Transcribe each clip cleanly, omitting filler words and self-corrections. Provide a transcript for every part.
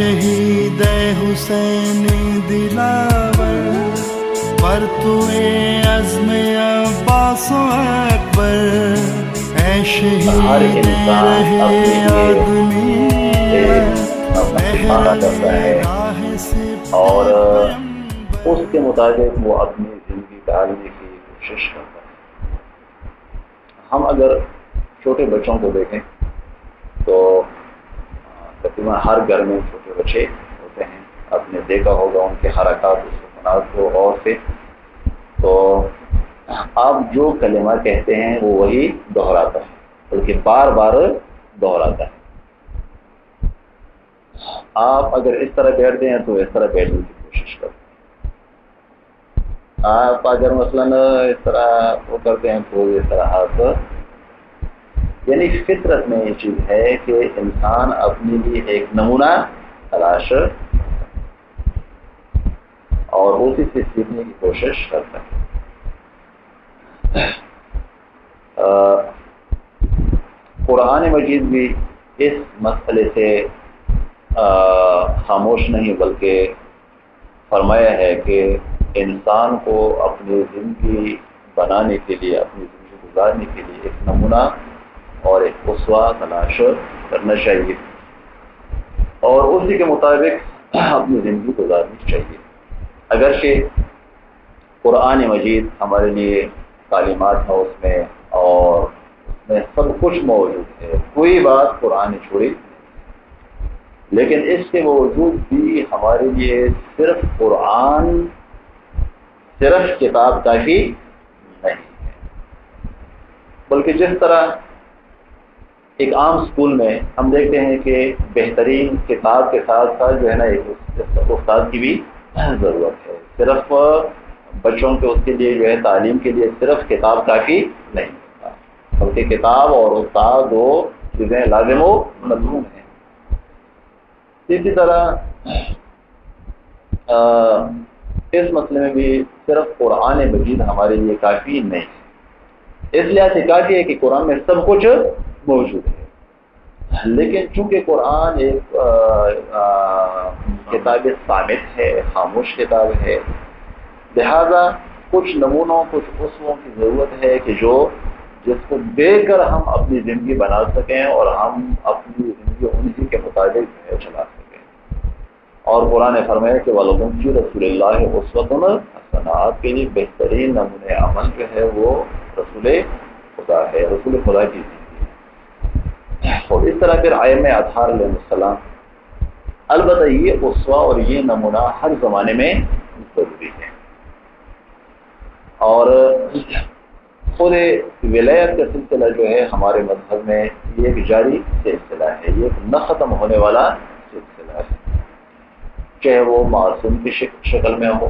شہید حسین دلاور پر توے عزم عباس و اکبر اے شہید رہے آدمی راہ سے اور اس کے مطابق وہ اپنی زندگی ڈالنے کی کوشش کرتا ہے۔ ہم اگر چھوٹے بچوں کو دیکھیں تو تقریباً ہر گھر میں چھوٹے بچے ہوتے ہیں، آپ نے دیکھا ہوگا ان کے حرکات و سکنات کو غور سے، تو آپ جو کلمہ کہتے ہیں وہ وہی دہراتا ہے، بلکہ بار بار دہراتا ہے۔ آپ اگر اس طرح بیٹھتے ہیں تو اس طرح بیٹھنے کی کوشش کرتے ہیں، آپ اگر مثلاً اس طرح وہ کرتے ہیں تو اس طرح آپ، یعنی فطرت میں یہ چیز ہے کہ انسان اپنے لیے ایک نمونہ تلاش اور اسی سے سیکھنے کی کوشش کرتا ہے۔ قرآن مجید بھی اس مسئلے سے خاموش نہیں، بلکہ فرمایا ہے کہ انسان کو اپنی زندگی بنانے کے لیے، اپنی زندگی گزارنے کے لیے ایک نمونہ اور ایک اسوہ تلاش کرنا چاہیے اور اسی کے مطابق اپنی زندگی گزارنی چاہیے۔ اگرچہ قرآن مجید ہمارے لیے تعلیمات ہے اس میں، اور اس میں سب کچھ موجود ہے، کوئی بات قرآن نے چھوڑی، لیکن اس کے باوجود بھی ہمارے لیے صرف قرآن، صرف کتاب کافی نہیں ہے، بلکہ جس طرح ایک عام اسکول میں ہم دیکھتے ہیں کہ بہترین کتاب کے ساتھ ساتھ جو ہے نا ایک استاد کی بھی ضرورت ہے۔ صرف بچوں کے اس کے لیے جو ہے تعلیم کے لیے صرف کتاب کافی نہیں ہوتا، بلکہ کتاب اور استاد دو چیزیں لازم و ملزوم ہیں۔ اسی طرح اس مسئلے میں بھی صرف قرآن مجید ہمارے لیے کافی نہیں ہے۔ اس لحاظ سے کافی ہے کہ قرآن میں سب کچھ موجود ہے، لیکن چونکہ قرآن ایک کتاب صامت ہے، خاموش کتاب ہے، لہذا کچھ نمونوں، کچھ اسووں کی ضرورت ہے کہ جس کو دیکھ کر ہم اپنی زندگی بنا سکیں اور ہم اپنی زندگی انہی کے مطابق چلا سکیں۔ اور قرآن نے فرمایا کہ وَلَكُمْ فِي رَسُولِ اللَّهِ أُسْوَةٌ حَسَنَةٌ، آپ کے لیے بہترین نمونے عمل جو ہے وہ رسول خدا ہے، رسول خدا کی زندگی ہے۔ اور اس طرح پھر ائمہ اطہار علیہ السلام، البتہ یہ اسوہ اور یہ نمونہ ہر زمانے میں ضروری ہے، اور خود ولایت کا سلسلہ جو ہے ہمارے مذہب میں یہ ایک جاری سلسلہ ہے، یہ ایک نہ ختم ہونے والا سلسلہ ہے، چاہے وہ معصوم کی شکل میں ہو،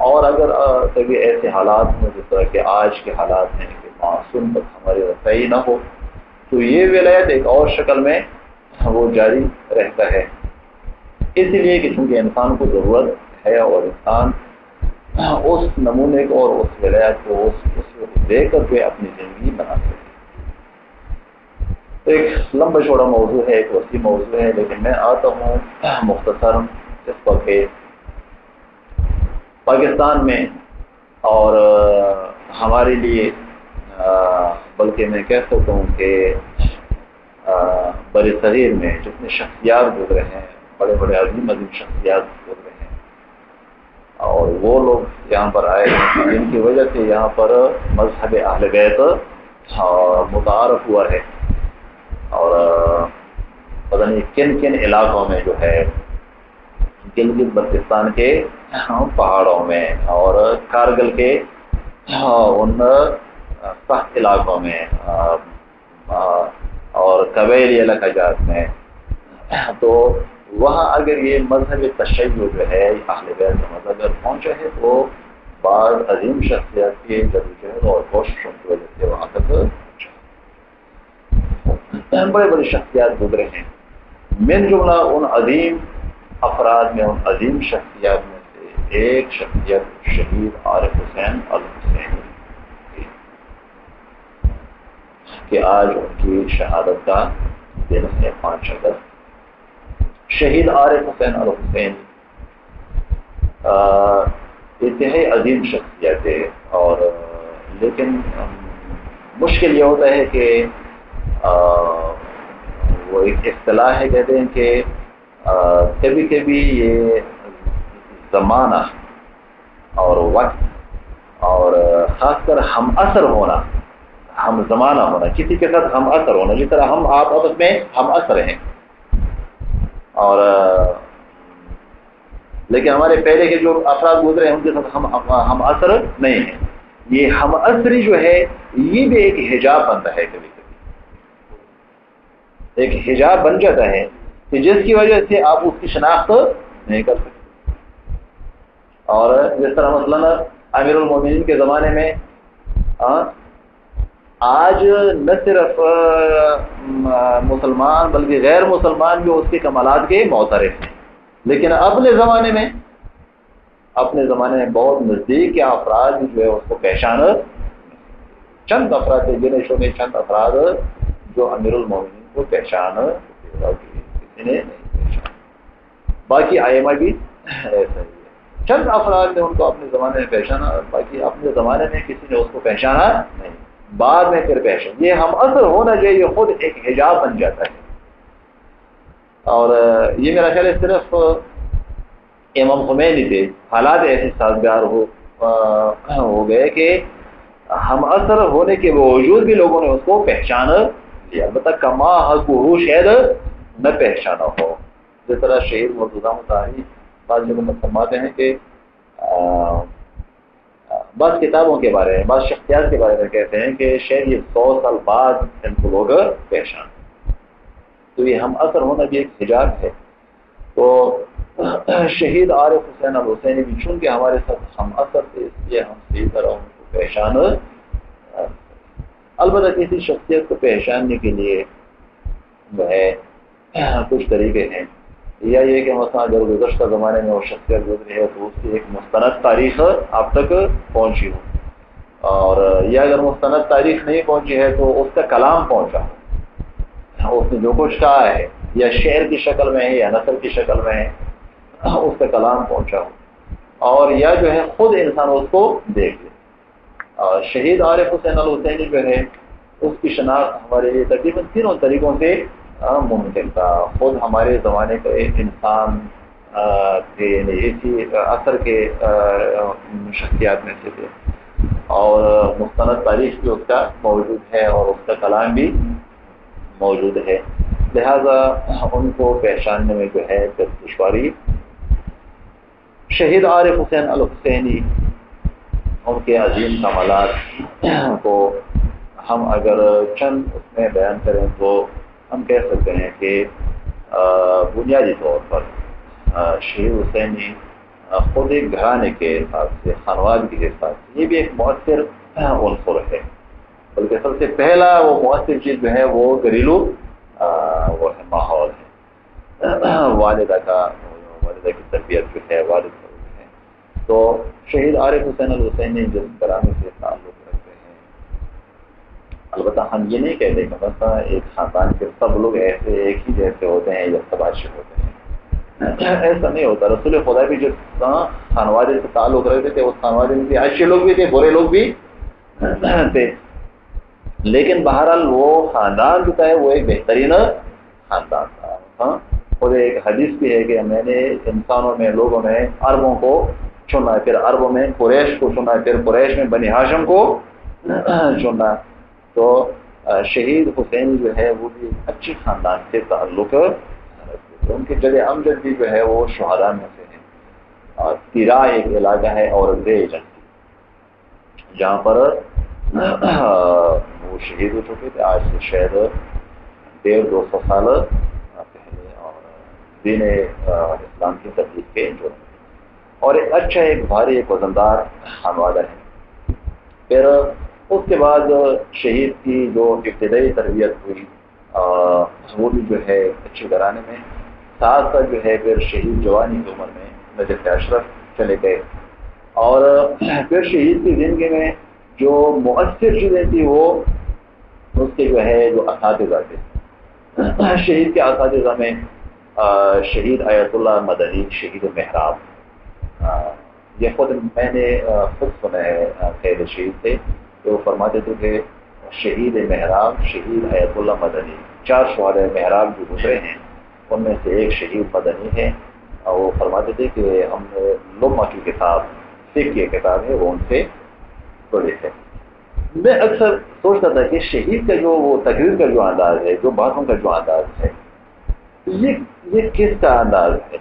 اور اگر کبھی ایسے حالات ہوں جس طرح کہ آج کے حالات ہیں کہ معصوم تک ہماری رسائی نہ ہو، تو یہ ولایت ایک اور شکل میں وہ جاری رہتا ہے، اس لیے کہ چونکہ انسان کو ضرورت ہے اور انسان اس نمونے کو اور اس ولایت کو اس دیکھ کر کے اپنی زندگی بنا سکے۔ ایک لمبا چوڑا موضوع ہے، ایک وسیع موضوع ہے، لیکن میں آتا ہوں مختصر اس پر کہ پاکستان میں اور ہمارے لیے، بلکہ میں کہہ سکتا ہوں کہ بر صغیر میں جتنے شخصیات گزرے ہیں، بڑے بڑے عظیم شخصیات گزرے ہیں، اور وہ لوگ یہاں پر آئے ہیں جن کی وجہ سے یہاں پر مذہب اہل بیت متعارف ہوا ہے، اور پتہ نہیں کن کن علاقوں میں جو ہے گلگت بلتستان کے پہاڑوں میں اور کارگل کے ان سخت علاقوں میں اور قبائلی علاقات میں، تو وہاں اگر یہ مذہب تشیع جو ہے اہل بیت کا مذہب اگر پہنچا ہے تو بعض عظیم شخصیات کی جدوجہد اور کوششوں کی وجہ سے وہاں تک پہنچا، بڑے بڑے شخصیات گزرے ہیں، من جملہ ان عظیم افراد میں، ان عظیم شخصیات میں سے ایک شخصیت شہید عارف حسین الحسینی کہ آج ان کی شہادت کا دن ہے 5 اگست شہید عارف حسین الحسینی انتہائی عظیم شخصیت ہے، اور لیکن مشکل یہ ہوتا ہے کہ وہ ایک اصطلاح ہے، کہتے ہیں کہ کبھی کبھی یہ زمانہ اور وقت اور خاص کر ہم اثر ہونا، ہم زمانہ ہونا، کسی کے ساتھ ہم اثر ہونا، جس طرح ہم آپ آپس میں ہم اثر ہیں، اور لیکن ہمارے پہلے کے جو افراد گزرے ہیں ان کے ساتھ ہم اثر نہیں ہیں۔ یہ ہم اثری جو ہے یہ بھی ایک حجاب بنتا ہے، کبھی کبھی ایک حجاب بن جاتا ہے کہ جس کی وجہ سے آپ اس کی شناخت نہیں کر سکتے۔ اور جس طرح مثلاً امیر المومنین کے زمانے میں آج نہ صرف مسلمان بلکہ غیر مسلمان بھی اس کے کمالات کے معترف ہیں، لیکن اپنے زمانے میں بہت نزدیک کے افراد جو ہے اس کو پہچان، چند افراد تھے جنہیں میں چند افراد جو امیر المومنین کو پہچان کسی نے نہیں پہچانا، باقی ائمہ بھی ایسا ہی ہے، چند افراد نے ان کو اپنے زمانے میں پہچانا، باقی اپنے زمانے میں کسی نے اس کو پہچانا نہیں، بعد میں پھر پہچان۔ یہ ہم اثر ہونا جو یہ خود ایک حجاب بن جاتا ہے، اور یہ میرا خیال ہے صرف امام خمینی تھے، حالات ایسے سازگار ہو گئے کہ ہم اثر ہونے کے باوجود بھی لوگوں نے اس کو پہچان لیا، البتہ کما حق ہو شاید نہ پہچانا ہو۔ جس طرح شہید مرتضیٰ مطہری بعض لوگ فرماتے ہیں کہ بعض کتابوں کے بارے میں، بعض شخصیات کے بارے میں کہتے ہیں کہ شاید یہ 100 سال بعد ان کو لوگ پہچان، تو یہ ہم اثر ہونا بھی ایک حجاب ہے۔ تو شہید عارف حسین الحسینی بھی چونکہ ہمارے ساتھ ہم اثر تھے، اس لیے ہم صحیح طرح ان کو پہچان، البتہ کسی شخصیت کو پہچاننے کے لیے جو ہے کچھ طریقے ہیں، یا یہ کہ مثلا اگر گزشتہ زمانے میں وہ شخصیت گزری ہے تو اس کی ایک مستند تاریخ آپ تک پہنچی ہو، اور یا اگر مستند تاریخ نہیں پہنچی ہے تو اس کا کلام پہنچا ہو، اس نے جو کچھ کہا ہے یا شعر کی شکل میں ہے یا نثر کی شکل میں ہے اس کا کلام پہنچا ہو، اور یا جو ہے خود انسان اس کو دیکھ لے۔ شہید عارف حسین الحسینی جو ہے اس کی شناخت ہمارے لیے تقریباً 3 طریقوں سے ممکن تھا۔ خود ہمارے زمانے کا ایک انسان تھے، یعنی اسی اثر کے شخصیات میں سے تھے، اور مستند تاریخ بھی اس کا موجود ہے اور اس کا کلام بھی موجود ہے، لہذا ان کو پہچاننے میں جو ہے دشواری۔ شہید عارف حسین الحسینی ان کے عظیم کمالات کو ہم اگر چند اس میں بیان کریں تو ہم کہہ سکتے ہیں کہ بنیادی طور پر شہید حسینی خود ایک گھرانے کے حساب سے، خانوادگی کے حساب سے یہ بھی ایک مؤثر عنصر ہے، بلکہ سب سے پہلا وہ مؤثر چیز جو ہے وہ گھریلو وہ ہے ماحول ہے، والدہ کی تربیت جو ہے، والد کا ہے۔ تو شہید عارف حسین الحسینی جس گھرانے سے تعلق رکھتے ہیں، البتہ ہم یہ نہیں کہتے کہ بس ایک خاندان کے سب لوگ ایسے ایک ہی جیسے ہوتے ہیں یا سب عاشق ہوتے ہیں، ایسا نہیں ہوتا۔ رسول خدا بھی جس خانوادے سے تعلق رکھتے تھے اس خانوادے میں بھی اچھے لوگ بھی تھے، برے لوگ بھی تھے، لیکن بہرحال وہ خاندان جو تھا وہ ایک بہترین خاندان تھا۔ اور ایک حدیث بھی ہے کہ میں نے انسانوں میں، لوگوں میں عربوں کو چنا، پھر عربوں میں قریش کو چنا، پھر قریش میں بنی ہاشم کو چنا۔ تو شہید حسین جو ہے وہ بھی اچھی خاندان سے تعلق رکھتے تھے، ان کے جد امجد بھی جو ہے وہ شہداء میں سے ہیں۔ تیرا ایک علاقہ ہے اور جہاں پر وہ شہید ہو چکے تھے، آج سے شاید 150-200 سال پہلے، اور دین اسلام کی تبلیغ کے جو، اور ایک اچھا، ایک بھاری، ایک وزندار خانوادہ ہے۔ پھر اس کے بعد شہید کی جو ابتدائی تربیت ہوئی وہ بھی جو ہے اچھے گھرانے میں، ساتھ ساتھ جو ہے پھر شہید جوانی کی عمر میں نجف اشرف چلے گئے، اور پھر شہید کی زندگی میں جو مؤثر چیزیں تھیں وہ اس کے جو ہے جو اساتذہ تھے، شہید کے اساتذہ میں شہید آیت اللہ مدنی شہید محراب، یہ خود میں نے خود سنا ہے قید شہید سے، تو فرماتے تھے کہ شہید محراب شہید آیت اللہ مدنی 4 شہداء محراب جو گزرے ہیں ان میں سے ایک شہید مدنی ہے، اور وہ فرماتے تھے کہ ہم نے لمحہ کی کتاب فقہ کی کتاب ہے وہ ان سے پڑھی ہے۔ میں اکثر سوچتا تھا کہ شہید کا جو وہ تقریر کا جو انداز ہے، جو باتوں کا جو انداز ہے، یہ کس کا انداز ہے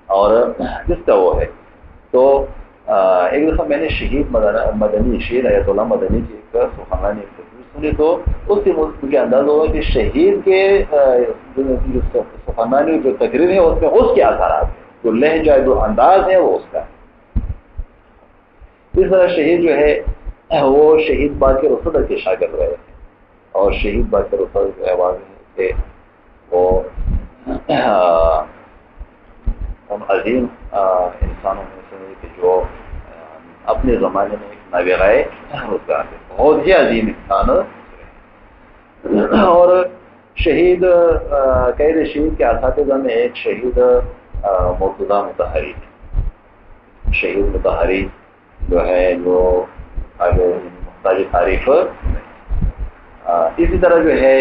اور کس کا وہ ہے؟ تو ایک دفعہ میں نے شہید مدنی شہید آیت اللہ مدنی کی ایک سخنرانی تقریر سنی، تو اس سے مجھے انداز ہوا کہ شہید کے سخنرانی جو تقریر ہے اس میں اس کے اثرات ہیں، جو لہجہ جو انداز ہے وہ اس کا ہے۔ اس طرح شہید جو ہے وہ شہید باقر صدر کے شاگرد رہے ہیں، اور شہید باقر صدر جو ہے کہ وہ ان عظیم انسانوں میں سے کہ جو اپنے زمانے میں ایک نابغہ روزگار ہے، بہت ہی عظیم انسان، اور شہید قید شہید کے اساتذہ میں ایک شہید مرتضی مطہری، شہید مطہری جو ہے جو آگے محتاج تعریف۔ اسی طرح جو ہے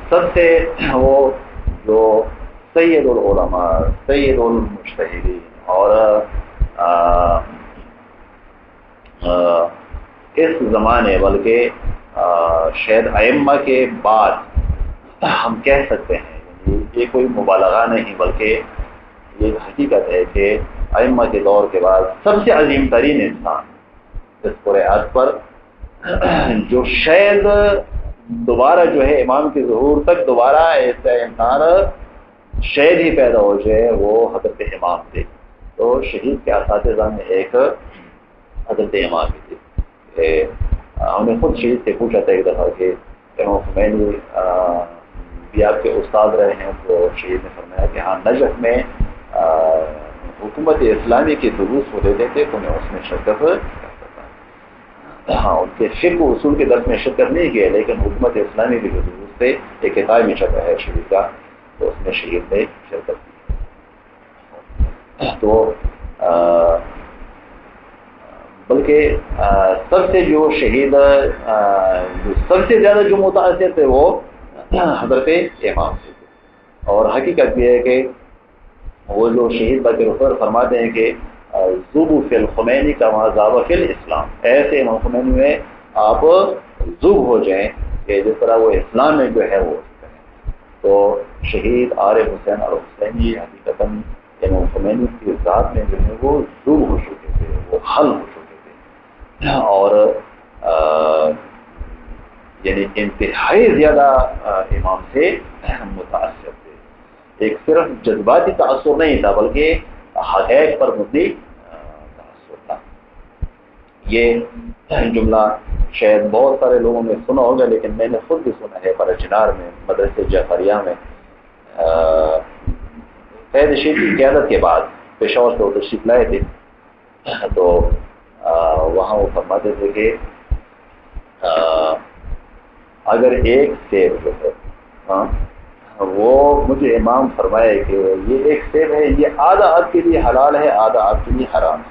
سب سے وہ جو سید العلماء سید المجتہدین اور اس زمانے بلکہ شاید ائمہ کے بعد ہم کہہ سکتے ہیں، یعنی یہ کوئی مبالغہ نہیں بلکہ یہ حقیقت ہے کہ ائمہ کے دور کے بعد سب سے عظیم ترین انسان اس پورے ارض پر جو شاید دوبارہ جو ہے امام کے ظہور تک دوبارہ ایسا انسان شاید ہی پیدا ہو جائے، وہ حضرت امام تھے۔ تو شہید کے اساتذہ میں ایک حضرت امام بھی تھے۔ ہم نے خود شہید سے پوچھا تھا ایک دفعہ کہ امام خمینی بھی آپ کے استاد رہے ہیں، تو شہید نے فرمایا کہ ہاں نجف میں حکومت اسلامی کے دروس وہ دیتے تھے تو میں اس میں شرکت کرتا تھا۔ ہاں ان کے فقہ و اصول کے درس میں شرکت نہیں کیا، لیکن حکومت اسلامی کے جو دروس تھے ایک کتاب میں چھپا ہے شہید کا، تو اس میں شہید نے شرکت کی۔ تو بلکہ سب سے جو شہید سب سے زیادہ جو متاثر تھے وہ حضرت امام سے تھے، اور حقیقت یہ ہے کہ وہ جو شہید باقر صدر فرماتے ہیں کہ ذوبوا فی الخمینی کما ذاب فی الاسلام، ایسے امام خمینی میں آپ ذوب ہو جائیں کہ جس طرح وہ اسلام میں جو ہے وہ کریں۔ تو شہید عارف حسین اور حسینی حقیقتاً امام خمینی کی ذات میں جو ہے وہ ذوب ہو چکے تھے، وہ حل ہو چکے تھے، اور یعنی انتہائی زیادہ امام سے متاثر تھے۔ ایک صرف جذباتی تاثر نہیں تھا بلکہ حقائق پر مبنی تاثر تھا۔ یہ جملہ شاید بہت سارے لوگوں نے سنا ہوگا، لیکن میں نے خود بھی سنا ہے برچنار میں مدرسے جعفریہ میں قید شہید کی قیادت کے بعد پشاور سے وہ تشریف لائے تھے، تو وہاں وہ فرماتے تھے کہ اگر ایک سیب جو ہے وہ مجھے امام فرمائے کہ یہ ایک سیب ہے، یہ آدھا آپ کے لیے حلال ہے آدھا آپ کے لیے حرام ہے،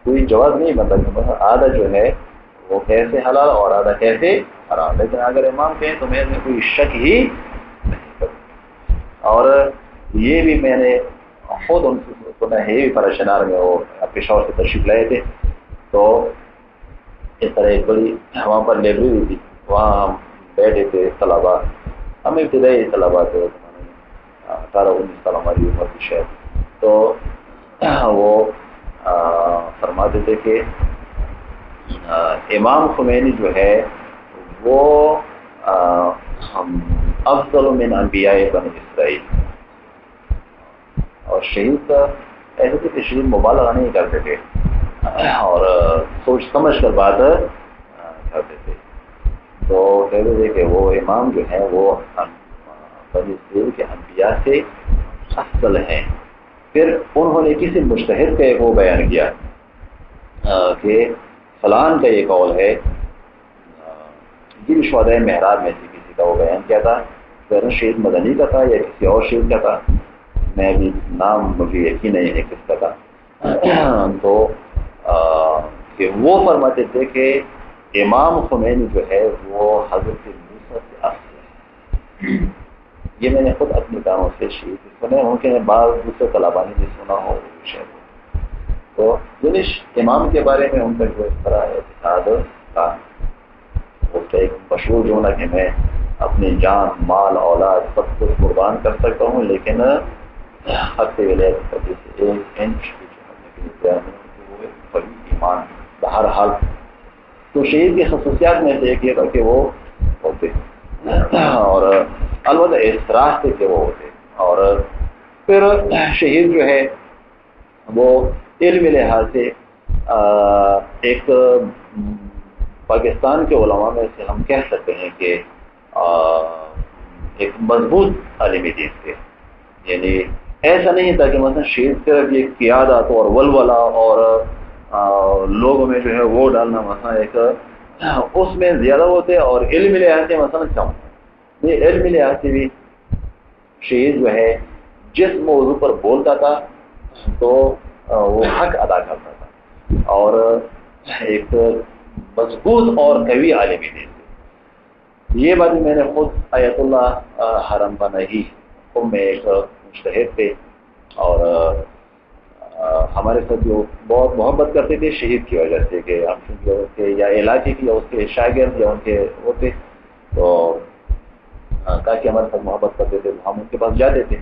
کوئی جواز نہیں بنتا کہ آدھا جو ہے وہ کیسے حلال اور آدھا کیسے حرام، لیکن اگر امام کہیں تو میں کوئی شک ہی نہیں کرتا۔ اور یہ بھی میں نے خود ان سے سنا ہے، بھی پرشنار میں وہ پشاور سے تشریف لائے تھے، تو اس طرح ایک بڑی وہاں پر لائبریری تھی، وہاں ہم بیٹھے تھے طلبا، ہم ابتدائی طلبا تھے 18-19 سال ہماری عمر کی شاید، تو وہ فرماتے تھے کہ امام خمینی جو ہے وہ افضل من انبیاء بنی اسرائیل، اور شہید کا ایسے تھے کہ شہید مبالغہ نہیں کرتے تھے اور سوچ سمجھ کر بات کرتے تھے، تو کہتے تھے کہ وہ امام جو ہیں وہ بنی اسرائیل کے انبیاء سے افضل ہیں۔ پھر انہوں نے کسی مجتہد کا ایک وہ بیان کیا کہ فلان کا یہ قول ہے، جن شہداء محراب میں سے کسی کا وہ بیان کیا تھا پھر شہید مدنی کا تھا یا کسی اور شہید کا تھا، میں ابھی نام مجھے یقین نہیں ہے کس کا تھا، تو کہ وہ فرماتے تھے کہ امام خمینی جو ہے وہ حضرت موسیٰ سے افضل ہے۔ یہ میں نے خود اپنی کانوں سے شہید سنے، ممکن ہے بعض دوسرے طلباء نے بھی سنا ہو شاید۔ تو یعنی امام کے بارے میں ان کا جو اس طرح اعتقاد تھا، اس کا ایک مشہور جو نا کہ میں اپنی جان مال اولاد سب کچھ قربان کر سکتا ہوں، لیکن حق ولایت سے ایک انچ وہ بڑی ایمان بہرحال۔ تو شہید کی خصوصیات میں سے ایک یہ تھا کہ وہ ہوتے اور البتہ اس راستے کے وہ ہوتے، اور پھر شہید جو ہے وہ علم لحاظ سے ایک پاکستان کے علماء میں سے ہم کہہ سکتے ہیں کہ ایک مضبوط عالم دین تھے، یعنی ایسا نہیں تھا کہ مثلا شہید صرف یہ قیادت اور ولولہ اور لوگوں میں جو ہے وہ ڈالنا مثلا ایک اس میں زیادہ ہوتے، اور علم لحاظ سے مثلا کم۔ یہ علم لحاظ سے بھی شہید جو ہے جس موضوع پر بولتا تھا تو وہ حق ادا کرتا تھا، اور ایک مضبوط اور قوی عالم دین تھے۔ یہ بات میں نے خود آیت اللہ حرم پناہی میں ایک مجتہد تھے، اور ہمارے ساتھ جو بہت محبت کرتے تھے شہید کی وجہ سے، کہ ہم چونکہ اس کے یا علاقے کی یا اس کے شاگرد یا ان کے ہوتے، تو تاکہ ہمارے ساتھ محبت کرتے تھے ہم ان کے پاس جاتے تھے۔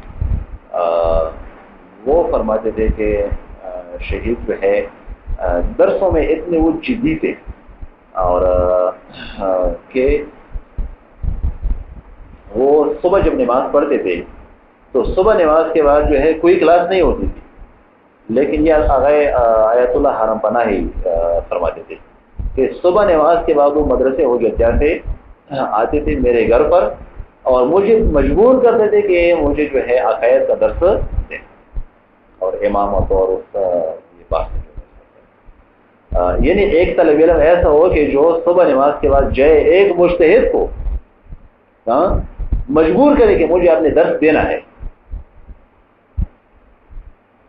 وہ فرماتے تھے کہ شہید جو ہے درسوں میں اتنے وہ جدی تھے، اور کہ وہ صبح جب نماز پڑھتے تھے تو صبح نماز کے بعد جو ہے کوئی کلاس نہیں ہوتی تھی، لیکن یہ آیت اللہ حرم پناہی فرماتے تھے کہ صبح نماز کے بعد وہ مدرسے ہو جاتے آتے تھے میرے گھر پر، اور مجھے مجبور کرتے تھے کہ مجھے جو ہے عقائد کا درس دیں اور امامت اور اس کا یہ بات۔ یعنی ایک طالب علم ایسا ہو کہ جو صبح نماز کے بعد جائے ایک مجتہد کو مجبور کرے کہ مجھے اپنے درس دینا ہے،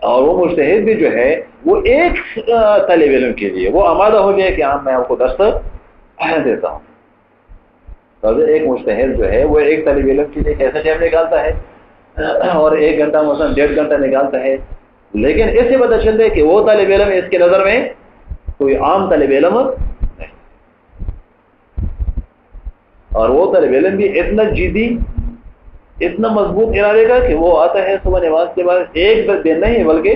اور وہ مجتہد بھی جو ہے وہ ایک طالب علم کے لیے وہ آمادہ ہو جائے کہ ہاں میں آپ کو درس دیتا ہوں۔ ایک مجتہد جو ہے وہ ایک طالب علم کے لیے کیسا ٹائم نکالتا ہے، اور 1 گھنٹہ مثلا 1.5 گھنٹہ نکالتا ہے، لیکن اس سے پتہ چلتا ہے کہ وہ طالب علم اس کے نظر میں کوئی عام طالب علم نہیں، اور وہ طالب علم بھی اتنا جدی اتنا مضبوط ارادے کا کہ وہ آتا ہے صبح نماز کے بعد ایک دن نہیں بلکہ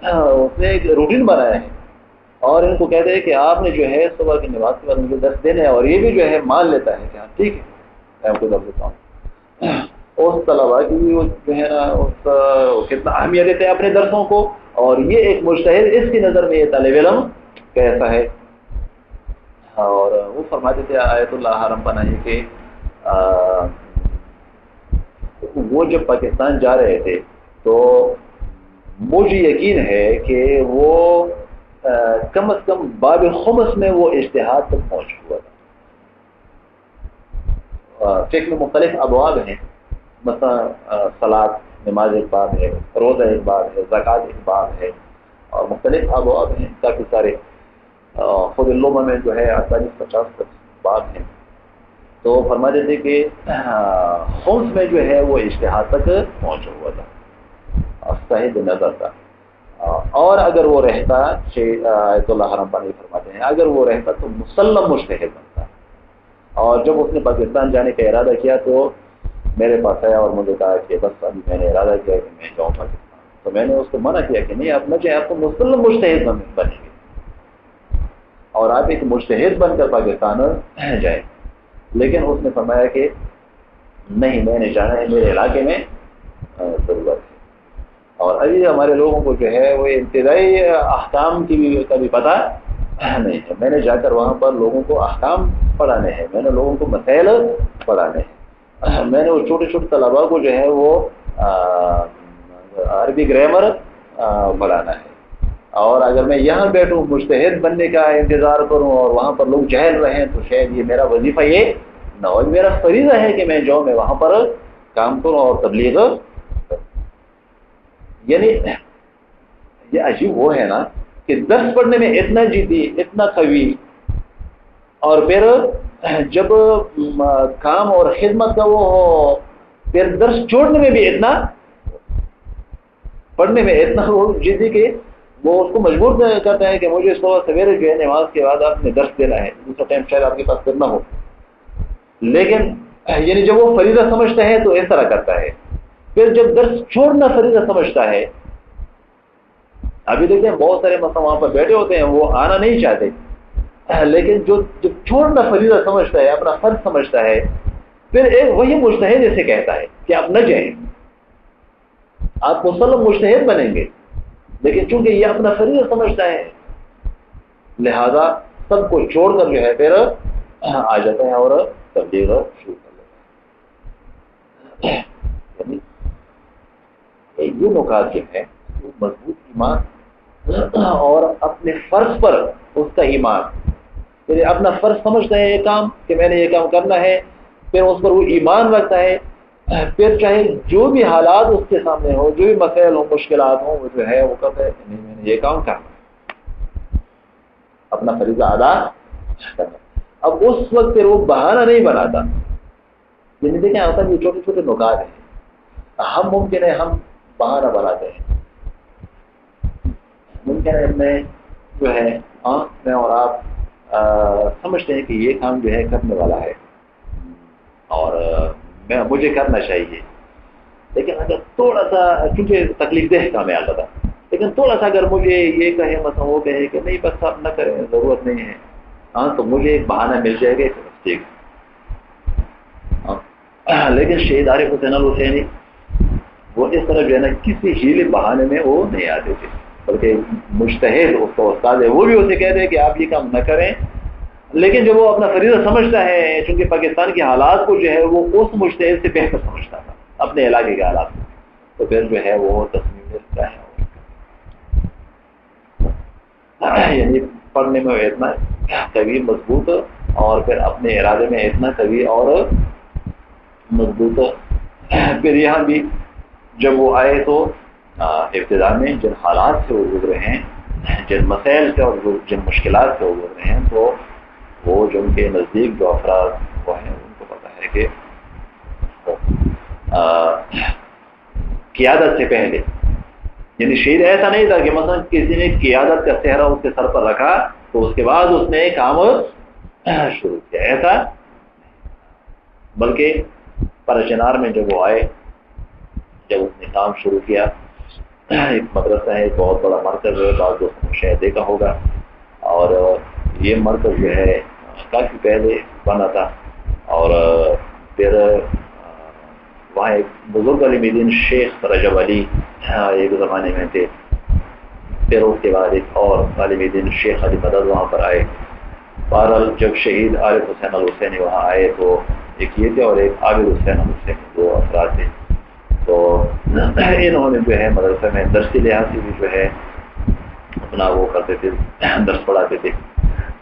اس نے ایک روٹین بنایا ہے، اور ان کو کہتے ہیں کہ آپ نے جو ہے صبح کی نماز کے بعد مجھے درس دینا ہے، اور یہ بھی جو ہے مان لیتا ہے کہ ہاں ٹھیک ہے میں آپ کو درس دیتا ہوں۔ اس طلباء کی بھی جو ہے نا کتنا اہمیت دیتے ہیں اپنے درسوں کو، اور یہ ایک مجتہد اس کی نظر میں یہ طالب علم کیسا ہے۔ اور وہ فرماتے تھے آیت اللہ حرم پناہی کے وہ جب پاکستان جا رہے تھے تو مجھے یقین ہے کہ وہ کم از کم باب خمس میں وہ اجتہاد تک پہنچ ہوا تھا۔ فقہ میں مختلف ابواب ہیں، مثلا صلاۃ نماز ایک باب ہے، روزہ ایک باب ہے، زکوٰۃ ایک باب ہے، اور مختلف ابواب ہیں کافی سارے، خود علومہ میں جو ہے 48-50 باب ہیں۔ تو فرماتے تھے کہ خمس میں جو ہے وہ اجتہاد تک پہنچا ہوا تھا، صحیح نظر تھا، اور اگر وہ رہتا آیت اللہ حرم پناہی فرماتے ہیں اگر وہ رہتا تو مسلم مجتہد بنتا، اور جب اس نے پاکستان جانے کا ارادہ کیا تو میرے پاس آیا اور مجھے کہا کہ بس ابھی میں نے ارادہ کیا کہ میں جاؤں پاکستان، تو میں نے اس کو منع کیا کہ نہیں آپ نہ جائیں، آپ کو مسلم مجتہد بنیں گے اور آپ ایک مجتہد بن کر پاکستان جائیں، لیکن اس نے فرمایا کہ نہیں میں نے جانا ہے، میرے علاقے میں ضرورت ہے۔ اور ابھی ہمارے لوگوں کو جو ہے وہ ابتدائی احکام کی بھی کبھی پتہ نہیں ہے، میں نے جا کر وہاں پر لوگوں کو احکام پڑھانے ہیں، میں نے لوگوں کو مسائل پڑھانے ہیں، میں نے وہ چھوٹے چھوٹے طلباء کو جو ہے وہ عربی گرامر پڑھانا ہے، اور اگر میں یہاں بیٹھوں مجتہد بننے کا انتظار کروں اور وہاں پر لوگ جاہل رہیں تو شاید یہ میرا وظیفہ یہ نہ ہو، میرا فریضہ ہے کہ میں جاؤں، میں وہاں پر کام کرو اور تبلیغ. یعنی یہ عجیب وہ ہے نا کہ درس پڑھنے میں اتنا جدی، اتنا قوی، اور پھر جب کام اور خدمت کا وہ ہو، پھر درس چھوڑنے میں بھی اتنا، پڑھنے میں اتنا وہ جدی کہ وہ اس کو مجبور کرتا ہے کہ مجھے اس کو سویرے جو ہے نماز کے بعد آپ نے درس دینا ہے، دوسرا ٹائم شاید آپ کے پاس کرنا ہو. لیکن یعنی جب وہ فریضہ سمجھتا ہے تو اس طرح کرتا ہے. پھر جب درس چھوڑنا فریضہ سمجھتا ہے، ابھی دیکھتے ہیں بہت سارے مثلا وہاں پر بیٹھے ہوتے ہیں وہ آنا نہیں چاہتے، لیکن جو چھوڑنا فریضہ سمجھتا ہے، اپنا فرض سمجھتا ہے، پھر ایک وہی مجتہد جیسے کہتا ہے کہ آپ نہ جائیں، آپ مسلم مجتہد بنیں گے، لیکن چونکہ یہ اپنا فریضہ سمجھتا ہے لہذا سب کو چھوڑ کر جو ہے پھر آ جاتا ہے اور تبلیغ شروع کر لیتا ہے. یعنی یہ نکات جو ہے وہ مضبوط ایمان اور اپنے فرض پر اس کا ایمان، یعنی اپنا فرض سمجھتا ہے یہ کام کہ میں نے یہ کام کرنا ہے، پھر اس پر وہ ایمان رکھتا ہے، پھر چاہے جو بھی حالات اس کے سامنے ہو، جو بھی مسائل ہوں، مشکلات ہوں، وہ جو ہے وہ کہتا ہے نہیں میں نے یہ کام کرنا ہے، اپنا فریضہ ادا کرنا. اب اس وقت پھر وہ بہانہ نہیں بناتا. یعنی دیکھیں ہوتا ہے یہ چھوٹے چھوٹے نکات ہیں، ہم ممکن ہے ہم بہانہ بناتے ہیں، ممکن ہے میں جو ہے میں اور آپ سمجھتے ہیں کہ یہ کام جو ہے کرنے والا ہے اور مجھے کرنا چاہیے، لیکن اگر تھوڑا سا کیونکہ تکلیف دہ کام ہے البتہ، لیکن تھوڑا سا اگر مجھے یہ کہے مثلا وہ کہے کہ نہیں بس آپ نہ کریں ضرورت نہیں ہے، تو مجھے ایک بہانہ مل جائے گا ٹھیک. لیکن شہید عارف حسین الحسینی وہ اس طرح جو ہے نا کسی ہیلے بہانے میں وہ نہیں آتے تھے، بلکہ مجتہد اس کا استاد ہے وہ بھی اسے کہتے ہیں کہ آپ یہ کام نہ کریں، لیکن جب وہ اپنا فریضہ سمجھتا ہے، چونکہ پاکستان کے حالات کو جو ہے وہ اس مجتہد سے بہتر سمجھتا تھا اپنے علاقے کے حالات کو، تو پھر جو ہے وہ تصمیم لیتا ہے. یعنی پڑھنے میں اتنا قوی مضبوط اور پھر اپنے ارادے میں اتنا قوی اور مضبوط. پھر یہاں بھی جب وہ آئے تو ابتدا میں جن حالات سے وہ گزرے ہیں، جن مسائل سے اور جن مشکلات سے وہ گزرے ہیں، تو وہ جو ان کے نزدیک جو افراد وہ ہیں ان کو پتہ ہے کہ قیادت سے پہلے، یعنی شہید ایسا نہیں تھا کہ مثلا کسی نے قیادت کا صحرا اس کے سر پر رکھا تو اس کے بعد اس نے کام شروع کیا، ایسا، بلکہ پرچنار میں جب وہ آئے، جب اس نے کام شروع کیا، ایک مدرسہ ہے، ایک بہت بڑا مرکز ہے، بعض دوستوں نے شاید دیکھا ہوگا، اور یہ مرکز جو ہے کافی پہلے بنا تھا، اور پھر وہاں ایک بزرگ عالم دین شیخ رجب علی ایک زمانے میں تھے، پھر اس کے بعد ایک اور عالم دین شیخ علی مدد وہاں پر آئے. بہرحال جب شہید عارف حسین الحسینی وہاں آئے تو ایک یہ تھے اور ایک عابد حسین الحسینی، دو افراد تھے. تو انہوں نے جو ہے مدرسہ میں درسی لحاظ سے بھی جو ہے اپنا وہ کرتے تھے، درس پڑھاتے تھے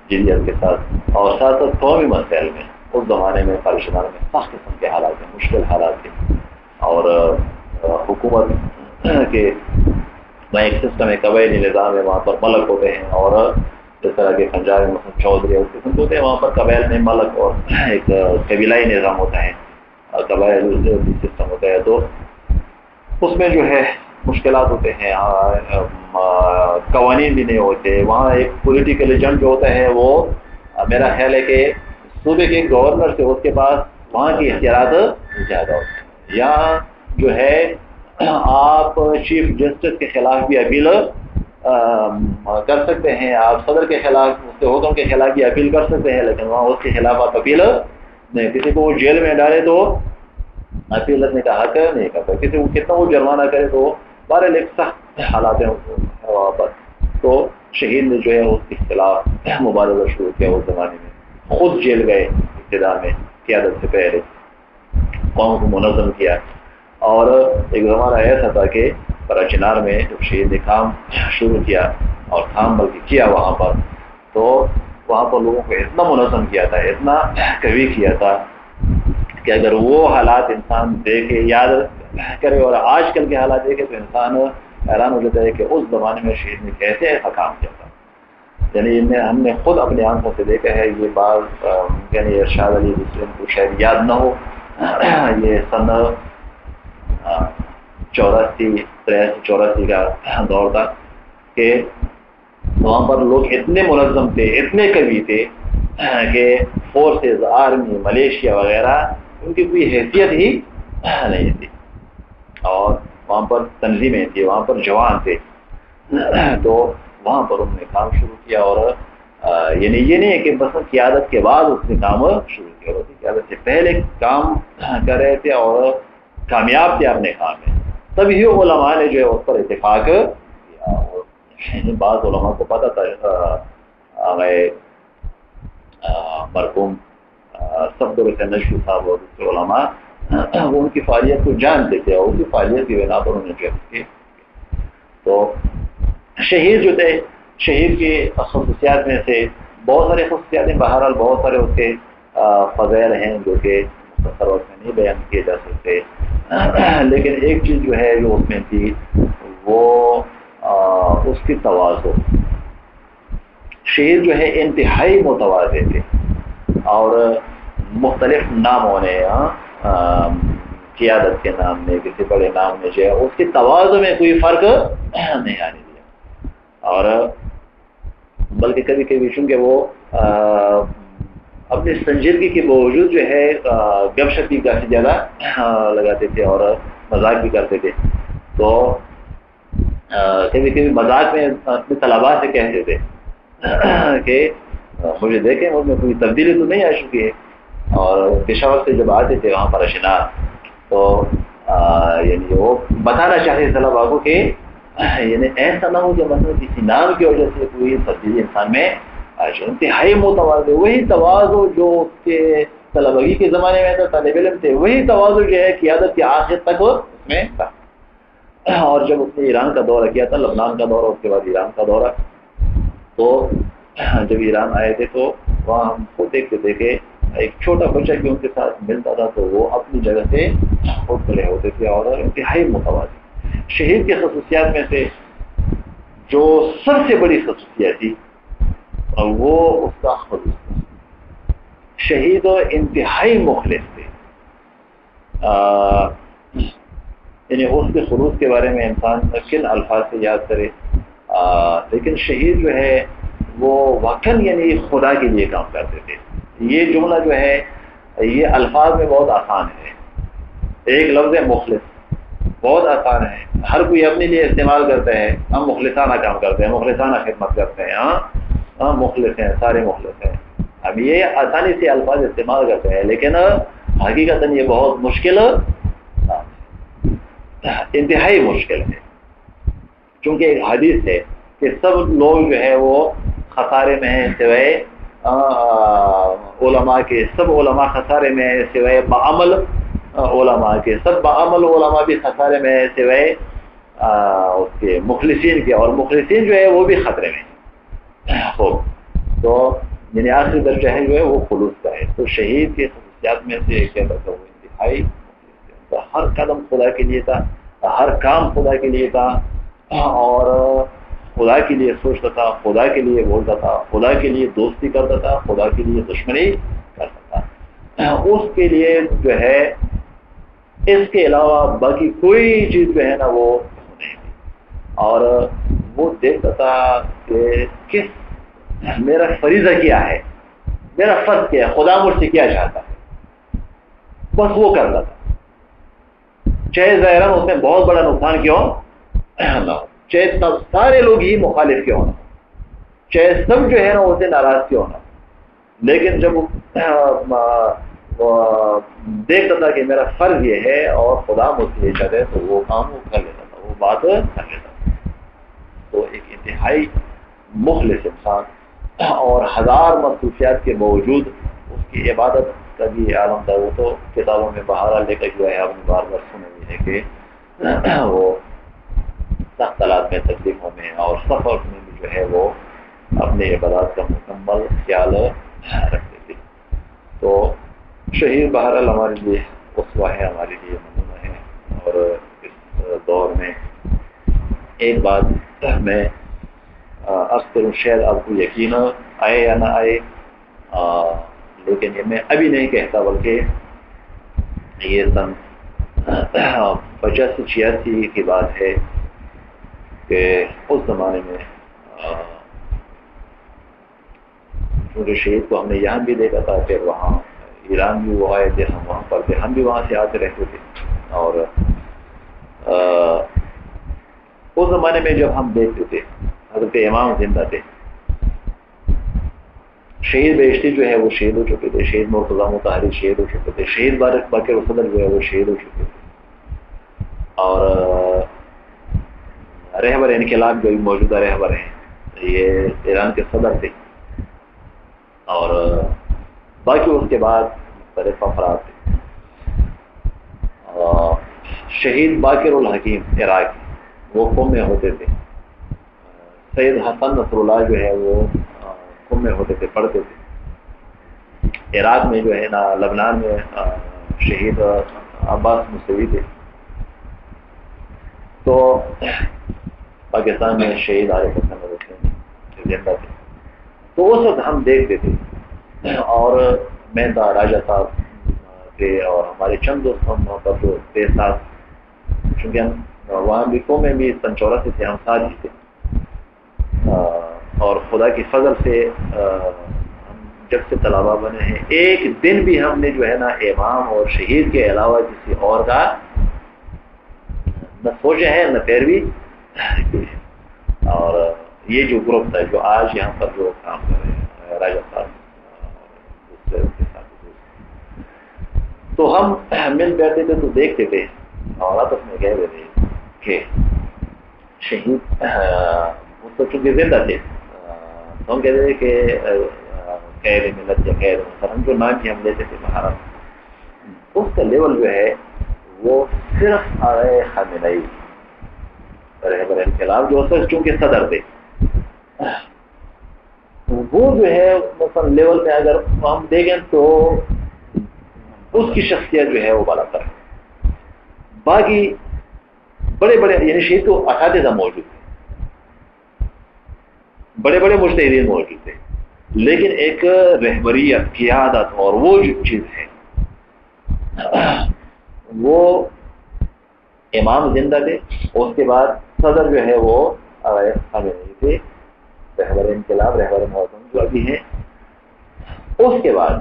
جدیت کے ساتھ، اور ساتھ ساتھ قومی مسائل میں اس زمانے میں پاکستان میں سخت قسم کے حالات تھے، مشکل حالات تھے، اور حکومت کے وہاں ایک سسٹم ہے، قبائلی نظام ہے، وہاں پر ملک ہوتے ہیں، اور اس طرح کے پنجاب میں مثلا چودھری اس قسم ہوتے ہیں، وہاں پر قبائل میں ملک اور ایک قبیلائی نظام ہوتا ہے، قبائل سسٹم ہوتا ہے، تو اس میں جو ہے مشکلات ہوتے ہیں، قوانین بھی نہیں ہوتے. وہاں ایک پولیٹیکل ایجنٹ جو ہوتا ہے وہ میرا خیال ہے کہ صوبے کے گورنر سے اس کے پاس وہاں کی اختیارات زیادہ ہوتے ہیں. یہاں جو ہے آپ چیف جسٹس کے خلاف بھی اپیل کر سکتے ہیں، آپ صدر کے خلاف اس کے حکم کے خلاف بھی اپیل کر سکتے ہیں، لیکن وہاں اس کے خلاف آپ اپیل نہیں، کسی کو وہ جیل میں ڈالے تو اپیل کرنے کا حق نہیں کرتا، کسی کو کتنا وہ جرمانہ کرے تو بہرحال ایک سخت حالات ہیں وہاں پر. تو شہید نے جو ہے اس کے خلاف مبارزہ شروع کیا، اس زمانے میں خود جیل گئے ابتدا میں قیادت سے پہلے، قوم کو منظم کیا، اور ایک زمانہ ایسا تھا کہ کراچینار میں جب شہید نے کام شروع کیا اور کام بلکہ کیا وہاں پر، تو وہاں پر لوگوں کو اتنا منظم کیا تھا، اتنا قوی کیا تھا کہ اگر وہ حالات انسان دیکھے یاد کرے اور آج کل کے حالات دیکھے تو انسان حیران ہو جاتا ہے کہ اس زمانے میں شہید نے کیسے ایسا کام کیا تھا. یعنی ہم نے خود اپنی آنکھوں سے دیکھا ہے. یہ بات یعنی ارشاد علی وسلم کو شاید یاد نہ ہو. یہ سن 84 کا دور تھا کہ وہاں پر لوگ اتنے منظم تھے, اتنے قوی تھے کہ فورسز, آرمی, ملیشیا وغیرہ ان کی کوئی حیثیت ہی نہیں تھی, اور وہاں پر تنظیمیں تھیں, وہاں پر جوان تھے. تو وہاں پر انہوں نے کام شروع کیا, اور یعنی یہ نہیں ہے کہ بس قیادت کے بعد اس نے کام شروع کیا, قیادت سے پہلے کام کر رہے تھے اور کامیاب تھے اپنے کام میں. تبھی علماء نے جو ہے اس پر اتفاق کیا. بعض علماء کو پتہ تھا, مرحوم صفدر حسین نشوی صاحب اور دوسرے علماء وہ ان کی فعالیت کو جانتے تھے, اور ان کی فعالیت کی بنا پر انہوں نے جو ہے. تو شہید جو تھے, شہید کی خصوصیات میں سے بہت سارے خصوصیات ہیں. بہرحال بہت سارے اس کے فضائل ہیں جو کہ مختصر وقت میں نہیں بیان کیے جا سکتے, لیکن ایک چیز جو ہے جو اس میں تھی وہ اس کی تواضع. شہید جو ہے انتہائی متواضع تھے, اور مختلف ناموں نے قیادت کے نام میں, کسی بڑے نام میں جو ہے اس کی تواضع میں کوئی فرق نہیں آنے دیا. اور بلکہ کبھی کبھی چونکہ وہ اپنی سنجیدگی کے باوجود جو ہے گپ شپ بھی کافی زیادہ لگاتے تھے اور مذاق بھی کرتے تھے. تو کبھی کبھی مذاق میں اپنے طلباء سے کہتے تھے کہ مجھے دیکھیں مجھ میں کوئی تبدیلی تو نہیں آ چکی ہے. اور پشاور سے جب آتے تھے وہاں پر اشنار, تو یعنی وہ بتانا چاہتے طلباء کو کہ یعنی ایسا نہ ہو کہ مثلا کسی نام کی وجہ سے کوئی تبدیلی انسان میں انتہائی متواضع. وہی تواضع جو اس کے طلبگی کے زمانے میں تھا, طالب علم تھے, وہی تواضع جو ہے قیادت کے آخر تک اس میں تھا. اور جب اس نے ایران کا دورہ کیا تھا, لبنان کا دورہ, اس کے بعد ایران کا دورہ, تو جب ایران آئے تھے تو وہاں ہم خود دیکھتے تھے کہ ایک چھوٹا بچہ بھی ان کے ساتھ ملتا تھا تو وہ اپنی جگہ سے خود کھڑے ہوتے تھے, اور انتہائی متواضع. شہید کی خصوصیات میں سے جو سب سے بڑی خصوصیت تھی وہ اس کا خلوص. شہید انتہائی مخلص تھے. یعنی اس کے خلوص کے بارے میں انسان کن الفاظ سے یاد کرے, لیکن شہید جو ہے وہ واقعاً یعنی خدا کے لیے کام کرتے تھے. یہ جملہ جو ہے یہ الفاظ میں بہت آسان ہے. ایک لفظ مخلص بہت آسان ہے, ہر کوئی اپنے لیے استعمال کرتے ہیں. ہم مخلصانہ کام کرتے ہیں, مخلصانہ خدمت کرتے ہیں, ہم مخلص ہیں, سارے مخلص ہیں. اب یہ آسانی سے الفاظ استعمال کرتے ہیں, لیکن حقیقتاً یہ بہت مشکل, انتہائی مشکل ہے. چونکہ ایک حدیث ہے کہ سب لوگ جو ہے وہ خسارے میں ہیں سوائے علماء کے, سب علماء خسارے میں ہیں سوائے بعمل علماء کے, سب بعمل علماء بھی خسارے میں ہیں سوائے اس کے مخلصین کے, اور مخلصین جو ہے وہ بھی خطرے میں. خوب, تو یعنی آخری درجہ ہے جو ہے وہ خلوص کا ہے. تو شہید کی خصوصیات میں سے ایک وہ انتہائی ہر قدم خدا کے لیے تھا, ہر کام خدا کے لیے تھا, اور خدا کے لیے سوچتا تھا, خدا کے لیے بولتا تھا, خدا کے لیے دوستی کرتا تھا, خدا کے لیے دشمنی کرتا تھا. اس کے لیے جو ہے اس کے علاوہ باقی کوئی چیز جو ہے نا وہ نہیں تھی. اور وہ دیکھتا تھا کہ کس میرا فریضہ کیا ہے, میرا فرض کیا ہے, خدا مجھ سے کیا چاہتا ہے, بس وہ کرتا تھا. چاہے ظاہراً اس میں بہت بڑا نقصان کیوں نہ ہو, چاہے تب سارے لوگ ہی مخالف کیوں نہ, چاہے سب جو ہے نا اسے ناراض کیوں نہ, لیکن جب دیکھتا تھا کہ میرا فرض یہ ہے اور خدا مجھ سے یہ چاہتا ہے تو وہ کام وہ کر لیتا تھا, وہ بات کر لیتا تھا. تو ایک انتہائی مخلص انسان, اور ہزار مصروفیات کے باوجود اس کی عبادت کا بھی عالم تھا. وہ تو کتابوں میں بہرحال لے کر جو ہے آپ نے بار بار سنے ہوئے ہے کہ وہ سخت حالات میں, تکلیفوں میں اور سفر میں بھی جو ہے وہ اپنے عبادات کا مکمل خیال رکھتے تھے. تو شہید بہرحال ہمارے لیے اسوہ ہے، ہمارے لیے نمونہ ہے. اور اس دور میں ایک بات میں عرض کروں، شاید آپ کو یقین آئے یا نہ آئے، لیکن یہ میں ابھی نہیں کہتا، بلکہ یہ سن 85-86 کی بات ہے کہ اس زمانے میں کیونکہ شہید کو ہم نے یہاں بھی دیکھا تھا، پھر وہاں ایران بھی وہ آئے تھے، ہم وہاں پر تھے، ہم بھی وہاں سے آتے رہتے تھے. اور اس زمانے میں جب ہم دیکھتے تھے حضرت امام زندہ تھے، شہید بیشتی جو ہے وہ شہید ہو چکے تھے، شہید مرتضیٰ مطہری شہید ہو چکے تھے، شہید باقر صدر جو ہے وہ شہید ہو چکے تھے، اور رہبر انقلاب جو موجودہ رہبر ہیں یہ ایران کے صدر تھے، اور باقی اس کے بعد مختلف افراد تھے. شہید باقر الحکیم عراق وہ قم میں ہوتے تھے، سید حسن نصر اللہ جو ہے وہ قم میں ہوتے تھے، پڑھتے تھے. عراق میں جو ہے نا، لبنان میں شہید عباس موسوی تھے. تو پاکستان میں شہید عارف حسین زندہ تھے. تو اس وقت ہم دیکھتے تھے، اور میں تھا، راجہ صاحب تھے، اور ہمارے چند دوست ہم وہاں پر جو تھے ساتھ، چونکہ ہم وہاں بھی قوم میں بھی سن 84 سے ہم ساتھ ہی تھے. اور خدا کی فضل سے ہم جب سے طلبہ بنے ہیں، ایک دن بھی ہم نے جو ہے نا امام اور شہید کے علاوہ کسی اور کا نہ سوچا ہے نہ پیروی کی. اور یہ جو گروپ تھا جو آج یہاں پر جو کام کر رہے ہیں، راجہ صاحب دوسرے ان کے ساتھ دوسرے، تو ہم مل بیٹھتے تھے تو دیکھتے تھے، اور آپس میں کہہ رہے تھے کہ شہید وہ تو چونکہ زندہ تھے، ہم کہتے تھے کہ خیر ملت یا خیر ہم جو نام کی ہم لیتے تھے مہارت، اس کا لیول جو ہے وہ صرف آرائے خامنئی رہبر انقلاب جو ہوتا ہے، چونکہ صدر تھے، وہ جو ہے مثلا لیول میں اگر ہم دیکھیں تو اس کی شخصیت جو ہے وہ بالا تر ہے. باقی بڑے بڑے یعنی شہید کو اساتذہ موجود تھے، بڑے بڑے مجتہدین موجود تھے، لیکن ایک رہبریت، قیادت اور وہ جو چیز ہے وہ امام زندہ تھے. اس کے بعد صدر جو ہے وہ خامنئی تھے، رہبر انقلاب، رہبر معظم جو ابھی ہیں. اس کے بعد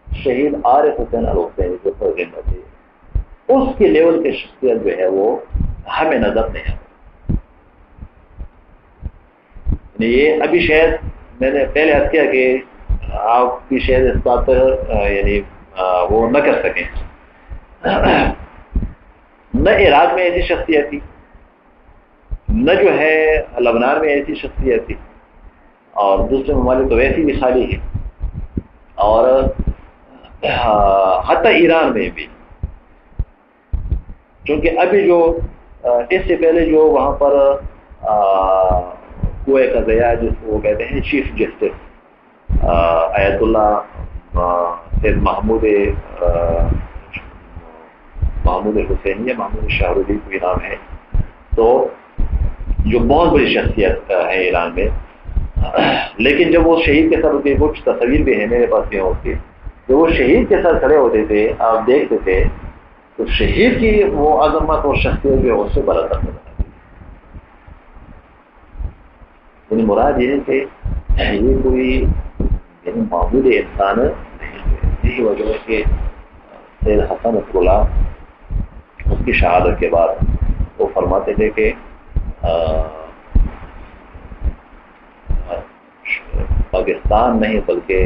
شہید عارف حسین الحسینی جو زندہ تھے، اس کے لیول کی شخصیت جو ہے وہ ہمیں نظر نہیں آتی. یہ ابھی شاید میں نے پہلے عرض کیا کہ آپ کی شاید اس بات پر یعنی وہ نہ کر سکیں. نہ عراق میں ایسی شخصیت تھی، نہ جو ہے لبنان میں ایسی شخصیت تھی، اور دوسرے ممالک تو ویسی بھی خالی ہے، اور حتی ایران میں بھی. چونکہ ابھی جو اس سے پہلے جو وہاں پر کوئے کا ضیاء جس کو وہ کہتے ہیں چیف جسٹس آیت اللہ سید محمود حسینی یا محمود شاہ رودی کوئی نام ہے، تو جو بہت بڑی شخصیت ہے ایران میں. لیکن جب وہ شہید کے ساتھ ہوتے، کچھ تصویر بھی ہیں میرے پاس میں اس کی، جب وہ شہید کے ساتھ کھڑے ہوتے تھے آپ دیکھتے تھے تو شہید کی وہ عظمت اور شخصیت جو ہے اس سے برتر نظر آتی. یعنی مراد یہ ہے کہ یہ کوئی یعنی معمولی انسان نہیں ہے. یہی وجہ ہے کہ سید حسن نصر اللہ اس کی شہادت کے بعد وہ فرماتے تھے کہ پاکستان نہیں بلکہ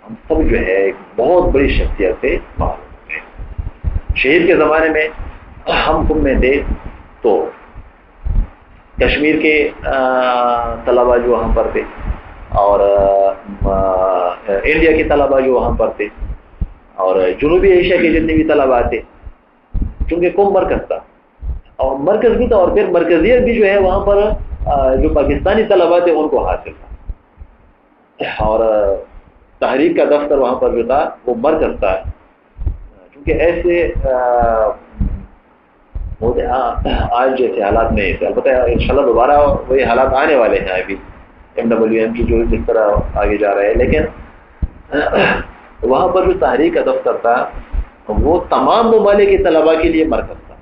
ہم سب جو ہے ایک بہت بڑی شخصیت سے معلوم ہے. شہید کے زمانے میں ہم تم میں تھے تو کشمیر کے طلباء جو وہاں پر تھے، اور انڈیا کے طلباء جو وہاں پر تھے، اور جنوبی ایشیا کے جتنے بھی طلباء تھے، چونکہ قم مرکز تھا اور مرکز بھی تھا، اور پھر مرکزیت بھی جو ہے وہاں پر جو پاکستانی طلباء تھے ان کو حاصل تھا. اور تحریک کا دفتر وہاں پر جو تھا وہ مرکز تھا، کیونکہ ایسے آج جیسے حالات میں البتہ انشاءاللہ دوبارہ وہی حالات آنے والے ہیں ابھی MWM کی جو جس طرح آگے جا رہے ہیں، لیکن وہاں پر جو تحریک کا دفتر تھا وہ تمام ممالک کے طلباء کے لیے مرکز تھا۔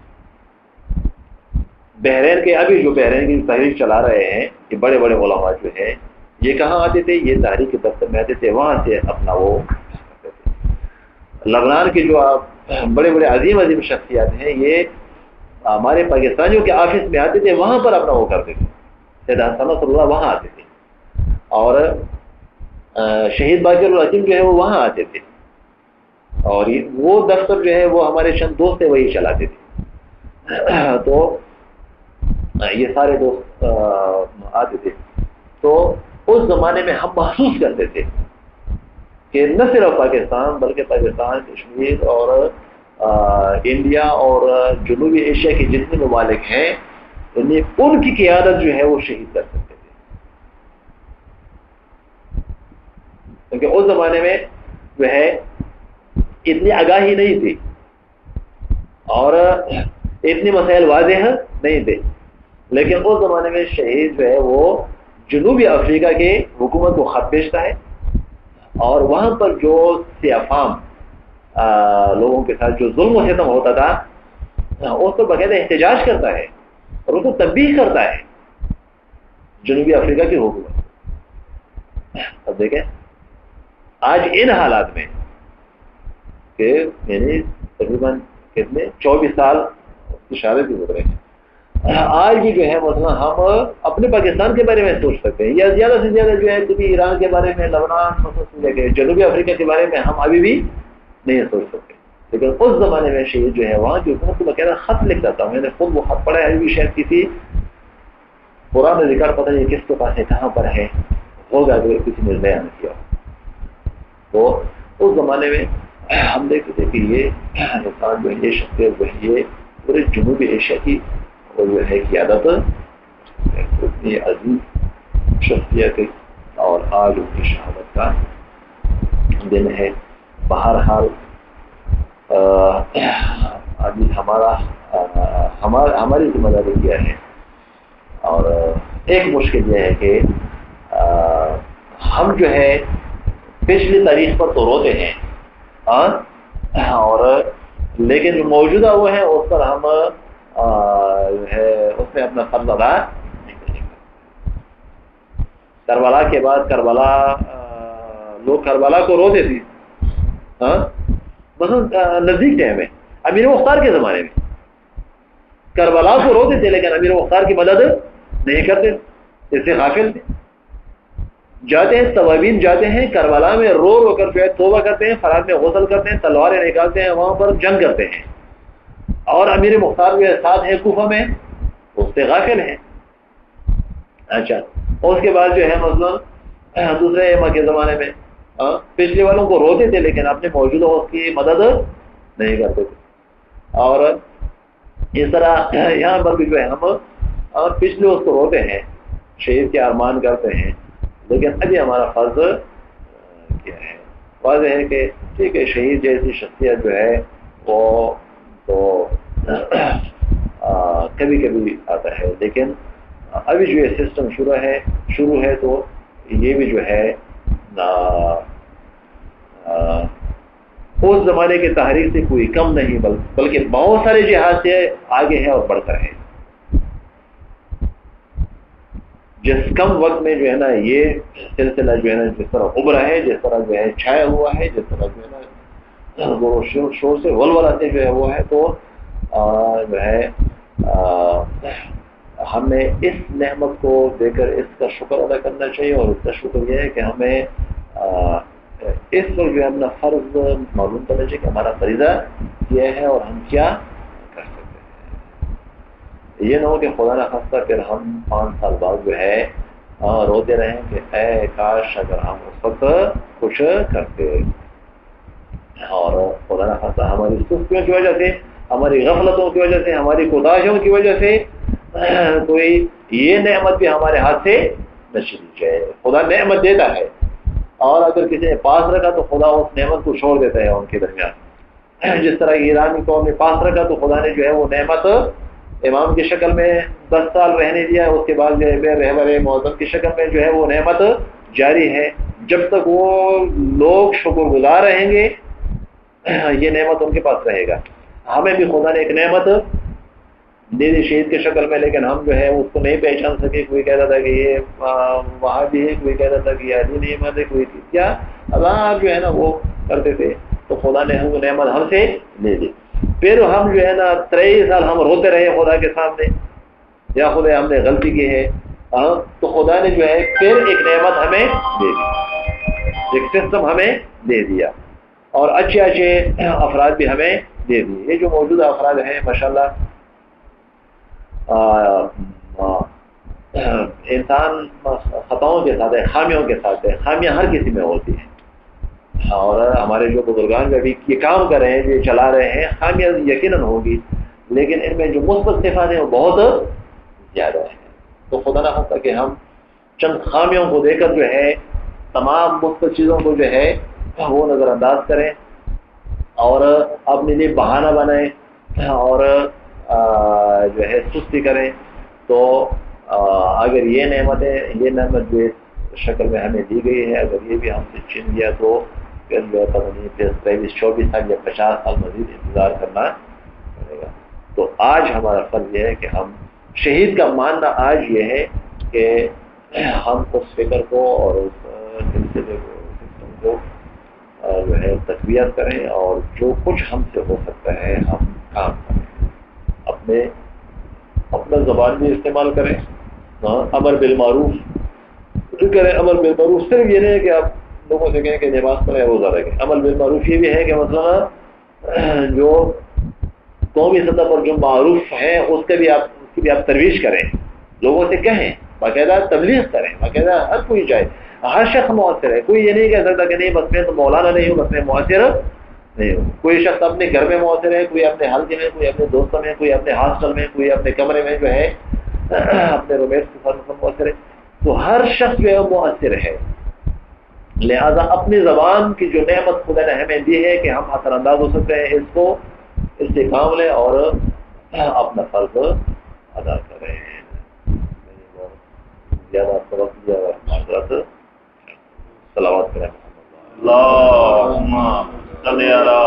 بحرین کے ابھی جو بحرین کی تحریک چلا رہے ہیں یہ بڑے بڑے علماء جو ہیں یہ کہاں آتے تھے؟ یہ تحریک کے دفتر میں آتے تھے، وہاں سے اپنا وہ کرتے تھے۔ لبنان کے جو بڑے بڑے عظیم عظیم شخصیات ہیں یہ ہمارے پاکستانیوں کے آفس میں آتے تھے، وہاں پر اپنا وہ کرتے تھے۔ سید حسن نصر اللہ وہاں آتے تھے، اور شہید باقر العظیم جو ہے وہ وہاں آتے تھے، اور وہ دفتر جو ہے وہ ہمارے چند دوست تھے وہی چلاتے تھے۔ تو یہ سارے دوست آتے تھے۔ تو اس زمانے میں ہم محسوس کرتے تھے کہ نہ صرف پاکستان بلکہ پاکستان، کشمیر اور انڈیا اور جنوبی ایشیا کے جتنے ممالک ہیں ان کی قیادت جو ہے وہ شہید کر سکتے تھے، کیونکہ اس زمانے میں جو ہے اتنی آگاہی نہیں تھی اور اتنی مسائل واضح نہیں تھے، لیکن اس زمانے میں شہید جو ہے وہ جنوبی افریقہ کے حکومت کو خط بھیجتا ہے، اور وہاں پر جو سیافام لوگوں کے ساتھ جو ظلم و ستم ہوتا تھا اس پر باقاعدہ احتجاج کرتا ہے اور اس کو تنبیہ کرتا ہے جنوبی افریقہ کی حکومت۔ اب دیکھیں آج ان حالات میں کہ یعنی تقریباً کتنے 24 سال اشارے بھی گزرے ہیں، آج بھی جو ہے مثلا ہم اپنے پاکستان کے بارے میں سوچ سکتے ہیں، یا زیادہ سے زیادہ جو ہے کبھی ایران کے بارے میں، لبنان، جنوبی افریقہ کے بارے میں ہم ابھی بھی نہیں سوچ سکتے، لیکن اس زمانے میں شہید جو ہے وہاں کی حکومت کو باقاعدہ خط لکھتا تھا۔ میں نے خود وہ خط پڑھا ہے، ابھی بھی شاید کسی پرانا ریکارڈ پتہ نہیں کس کے پاس ہے، کہاں پر ہے، ہوگا اگر کسی نے نیا نہ کیا۔ تو اس زمانے میں ہم دیکھتے تھے کہ یہ انسان جو ہے یہ شخصیت جو ہے یہ پورے جنوبی ایشیا کی وہ جو ہے قیادت اتنی عظیم شخصیت، اور آج ان کی شہادت کا دن ہے۔ بہرحال ابھی ہماری ذمہ داری کیا ہے، اور ایک مشکل یہ ہے کہ ہم جو ہے پچھلی تاریخ پر تو روتے ہیں اور لیکن جو موجودہ وہ ہے اس پر ہم جو ہے اس میں اپنا فرض ادا نہیں کریں گے۔ کربلا کے بعد لوگ کربلا کو روتے تھے، مثلا نزدیک تھے ہمیں امیر مختار کے زمانے میں کربلا کو روتے تھے، لیکن امیر مختار کی مدد نہیں کرتے، اس سے غافل تھے۔ جاتے ہیں توابین، جاتے ہیں کربلا میں رو رو کر جو ہے توبہ کرتے ہیں، فرات میں غسل کرتے ہیں، تلواریں نکالتے ہیں، وہاں پر جنگ کرتے ہیں، اور امیر مختار جو ساتھ ہے کوفہ میں اس سے غافل ہیں۔ اچھا، اور اس کے بعد جو ہے مثلا دوسرے ایما کے زمانے میں پچھلے والوں کو روتے تھے لیکن اپنے موجودہ وقت کی مدد نہیں کرتے تھے، اور اس طرح یہاں پر بھی جو ہے ہم پچھلے وقت کو روتے ہیں، شہید کے ارمان کرتے ہیں، لیکن ابھی ہمارا فرض کیا ہے؟ واضح ہے کہ ٹھیک ہے شہید جیسی شخصیت جو ہے وہ تو کبھی کبھی آتا ہے، لیکن ابھی جو یہ سسٹم شروع ہے تو یہ بھی جو ہے اس زمانے کی تحریک سے کوئی کم نہیں، بلکہ بہت سارے جہاد سے آگے ہے اور بڑھتا ہے۔ جس کم وقت میں جو ہے نا یہ سلسلہ جو ہے نا جس طرح ابھرا ہے، جس طرح جو ہے چھایا ہوا ہے، جس طرح جو ہے نا وہ شور سے ولولہ سے جو ہے وہ ہے، تو جو ہے ہمیں اس نعمت کو دے کر اس کا شکر ادا کرنا چاہیے، اور اس کا شکر یہ ہے کہ ہمیں اس وقت جو ہے اپنا فرض معلوم کرنا چاہیے کہ ہمارا فریضہ یہ ہے اور ہم کیا کر سکتے ہیں۔ یہ نہ ہو کہ خدا نہ خواستہ پھر ہم 5 سال بعد جو ہے روتے رہیں کہ اے کاش اگر ہم اس وقت کچھ کرتے، اور خدا نہ خواستہ ہماری سستیوں کی وجہ سے، ہماری غفلتوں کی وجہ سے، ہماری کوتاہیوں کی وجہ سے کوئی یہ نعمت بھی ہمارے ہاتھ سے نہ چلی جائے۔ خدا نعمت دیتا ہے اور اگر کسی نے پاس رکھا تو خدا اس نعمت کو چھوڑ دیتا ہے ان کے درمیان. جس طرح ایرانی قوم نے پاس رکھا تو خدا نے جو ہے وہ نعمت امام کی شکل میں 10 سال رہنے دیا. اس کے بعد جو ہے رہبر معظم کی شکل میں جو ہے وہ نعمت جاری ہے. جب تک وہ لوگ شکر گزار رہیں گے یہ نعمت ان کے پاس رہے گا. ہمیں بھی خدا نے ایک نعمت دے دی شہید کی شکل میں, لیکن ہم جو ہے اس کو نہیں پہچان سکے. کوئی کہتا تھا کہ یہ وہاں بھی ہے, کوئی کہتا تھا کہ یہ علی نعمت ہے, کوئی کیا اللہ جو ہے نا وہ کرتے تھے. تو خدا نے ہم کو نعمت ہم سے لے لی. پھر ہم جو ہے نا 23 سال ہم روتے رہے خدا کے سامنے, یا خدا ہم نے غلطی کی ہے. تو خدا نے جو ہے پھر ایک نعمت ہمیں دے دی, ایک سسٹم ہمیں دے دیا, اور اچھے اچھے افراد بھی ہمیں دے دیے. یہ جو موجودہ افراد ہیں ماشاءاللہ, انسان خطاؤں کے ساتھ ہے, خامیوں کے ساتھ ہے. خامیاں ہر کسی میں ہوتی ہیں, اور ہمارے جو بزرگان جو ابھی یہ کام کر رہے ہیں, جو چلا رہے ہیں, خامیاں یقیناً ہوگی, لیکن ان میں جو مثبت صفات ہیں وہ بہت زیادہ ہیں. تو خدا نہ خواستہ کہ ہم چند خامیوں کو دے کر جو ہے تمام مثبت چیزوں کو جو ہے وہ نظر انداز کریں اور اپنے لیے بہانہ بنائیں اور جو ہے سستی کریں. تو اگر یہ نعمت جو شکل میں ہمیں دی گئی ہے, اگر یہ بھی ہم سے چھین گیا تو پھر جو ہے پتہ نہیں پھر 23-24 سال یا 50 سال مزید انتظار کرنا پڑے گا. تو آج ہمارا فرض یہ ہے کہ ہم شہید کا ماننا آج یہ ہے کہ ہم اس فکر کو اور اس سلسلے کو, سسٹم کو جو ہے تقویت کریں, اور جو کچھ ہم سے ہو سکتا ہے ہم کام کریں. اپنا زبان بھی استعمال کریں, امر بالمعروف کریں. امر بالمعروف صرف یہ نہیں ہے کہ آپ لوگوں سے کہیں کہ نماز پڑھیں, روزہ رکھیں. امر بالمعروف یہ بھی ہے کہ مثلا جو قومی سطح پر جو معروف ہیں اس کی بھی آپ ترویج کریں, لوگوں سے کہیں, باقاعدہ تبلیغ کریں, باقاعدہ ہر کوئی جائے, ہر شخص مؤثر ہے. کوئی یہ نہیں کہہ سکتا کہ نہیں بس میں تو مولانا نہیں ہوں, بس میں مؤثر نہیں ہوں. کوئی شخص اپنے گھر میں مؤثر ہے, کوئی اپنے حلقے میں, کوئی اپنے دوستوں میں, کوئی اپنے ہاسٹل میں, کوئی اپنے کمرے میں جو ہے اپنے رومیٹ کے ساتھ مؤثر ہے. تو ہر شخص جو ہے مؤثر ہے. لہذا اپنی زبان کی جو نعمت خدا نے ہمیں دی ہے کہ ہم اثر انداز ہو سکتے ہیں, اس سے کام لیں اور اپنا فرض ادا کریں. زیادہ وقت دیا معذرت. صلوات کریں. اللہم صلی علی